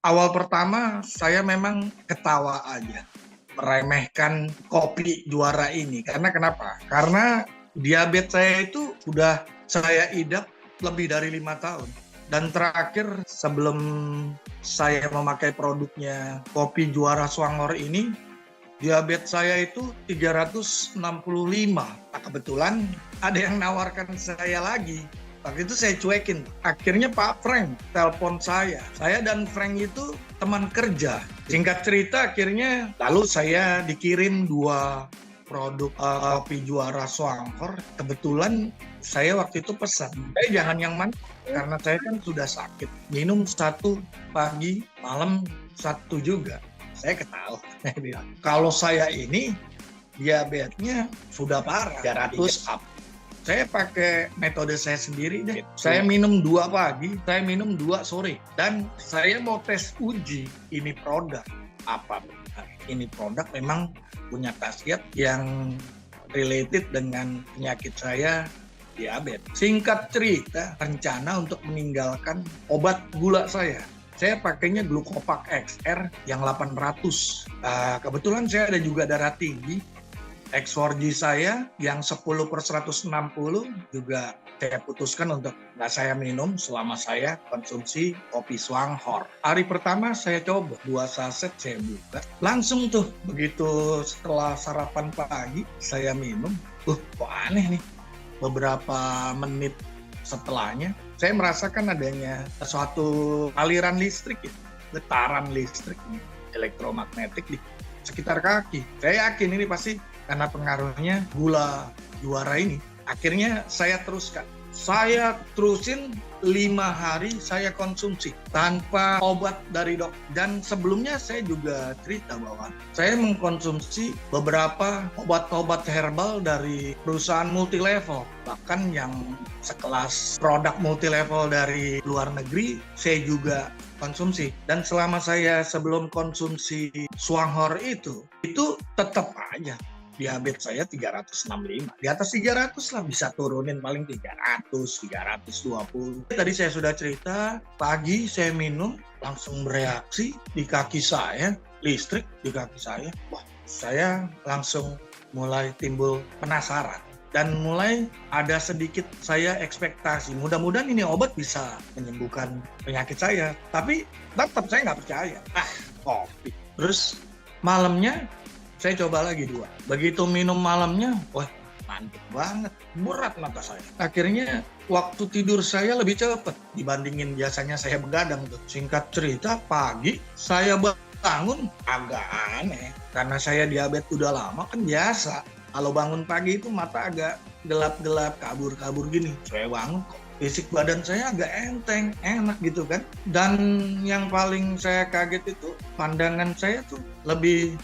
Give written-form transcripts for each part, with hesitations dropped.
Awal pertama saya memang ketawa aja, meremehkan kopi juara ini. Karena kenapa? Karena diabetes saya itu udah saya idap lebih dari 5 tahun. Dan terakhir sebelum saya memakai produknya kopi juara Swangor ini, diabetes saya itu 365. Nah, kebetulan ada yang nawarkan saya lagi. Waktu itu saya cuekin. Akhirnya Pak Frank telepon saya. Saya dan Frank itu teman kerja. Singkat cerita akhirnya lalu saya dikirim 2 produk kopi juara Swangkor. Kebetulan saya waktu itu pesan, jangan yang mana karena saya kan sudah sakit. Minum 1 pagi, malam 1 juga. Saya ketawa. Saya bilang, kalau saya ini diabetesnya sudah parah, 300 up. Saya pakai metode saya sendiri deh. Saya minum 2 pagi, saya minum 2 sore. Dan saya mau tes uji ini produk. Apa benar? Ini produk memang punya khasiat yang related dengan penyakit saya, diabetes. Singkat cerita, rencana untuk meninggalkan obat gula saya. Saya pakainya Glucopak XR yang 800. Kebetulan saya ada juga darah tinggi. X4G saya yang 10/160 juga saya putuskan untuk nggak saya minum selama saya konsumsi kopi Swangkor. Hari pertama saya coba 2 saset saya buka. Langsung tuh begitu setelah sarapan pagi saya minum. Kok aneh nih. Beberapa menit setelahnya saya merasakan adanya suatu aliran listrik ya. Getaran listrik elektromagnetik di sekitar kaki. Saya yakin ini pasti karena pengaruhnya gula juara ini. Akhirnya saya teruskan. Saya terusin 5 hari saya konsumsi tanpa obat dari dok. Dan sebelumnya saya juga cerita bahwa saya mengkonsumsi beberapa obat-obat herbal dari perusahaan multilevel. Bahkan yang sekelas produk multilevel dari luar negeri saya juga konsumsi. Dan selama saya sebelum konsumsi Swangkor itu tetap aja diabetes saya 365. Di atas 300 lah, bisa turunin paling 300, 320. Tadi saya sudah cerita, pagi saya minum, langsung bereaksi di kaki saya, listrik di kaki saya. Wah, saya langsung mulai timbul penasaran. Dan mulai ada sedikit saya ekspektasi. Mudah-mudahan ini obat bisa menyembuhkan penyakit saya. Tapi tetap saya nggak percaya. Kopi. Terus malamnya saya coba lagi 2. Begitu minum malamnya, wah mantap banget. Berat mata saya. Akhirnya waktu tidur saya lebih cepat dibandingin biasanya saya begadang tuh. Singkat cerita, pagi saya bangun agak aneh. Karena saya diabetes udah lama kan biasa. Kalau bangun pagi itu mata agak gelap-gelap, kabur-kabur gini. Saya bangun kok fisik badan saya agak enteng, enak gitu kan. Dan yang paling saya kaget itu pandangan saya tuh lebih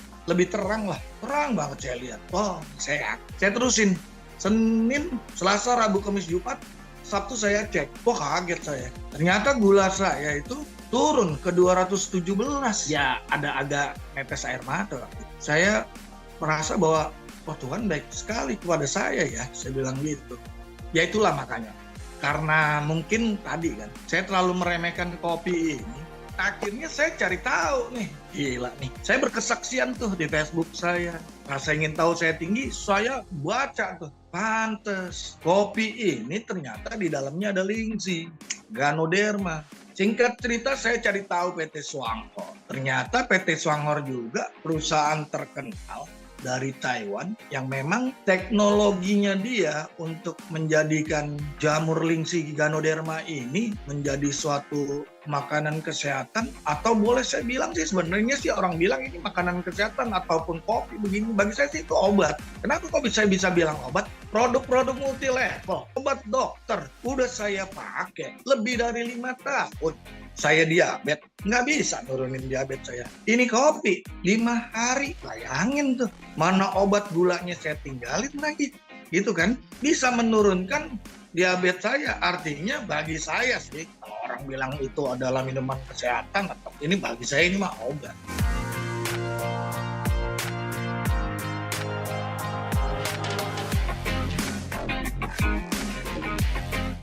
terang lah. Terang banget saya lihat. Oh, saya terusin. Senin, Selasa, Rabu, Kamis, Jumat, Sabtu saya cek. Wah, kaget saya. Ternyata gula saya itu turun ke 217. Ya, ada agak netes air mata. Saya merasa bahwa wah Tuhan baik sekali kepada saya ya, saya bilang gitu. Ya itulah makanya, karena mungkin tadi kan, saya terlalu meremehkan kopi ini, akhirnya saya cari tahu nih, gila nih. Saya berkesaksian tuh di Facebook saya, rasa ingin tahu saya tinggi, saya baca tuh, pantes, kopi ini ternyata di dalamnya ada lingsi, Ganoderma. Singkat cerita saya cari tahu PT Swangkor. Ternyata PT Swangkor juga perusahaan terkenal dari Taiwan yang memang teknologinya dia untuk menjadikan jamur lingsi Ganoderma ini menjadi suatu makanan kesehatan, atau boleh saya bilang sih sebenarnya sih orang bilang ini makanan kesehatan ataupun kopi begini, bagi saya sih itu obat. Kenapa kok bisa bilang obat? Produk-produk multilevel, obat dokter udah saya pakai lebih dari 5 tahun. Saya diabetes, nggak bisa nurunin diabetes saya. Ini kopi, 5 hari, bayangin tuh. Mana obat gulanya saya tinggalin lagi. Gitu kan, bisa menurunkan diabetes saya. Artinya bagi saya sih, kalau orang bilang itu adalah minuman kesehatan, atau ini bagi saya ini mah obat.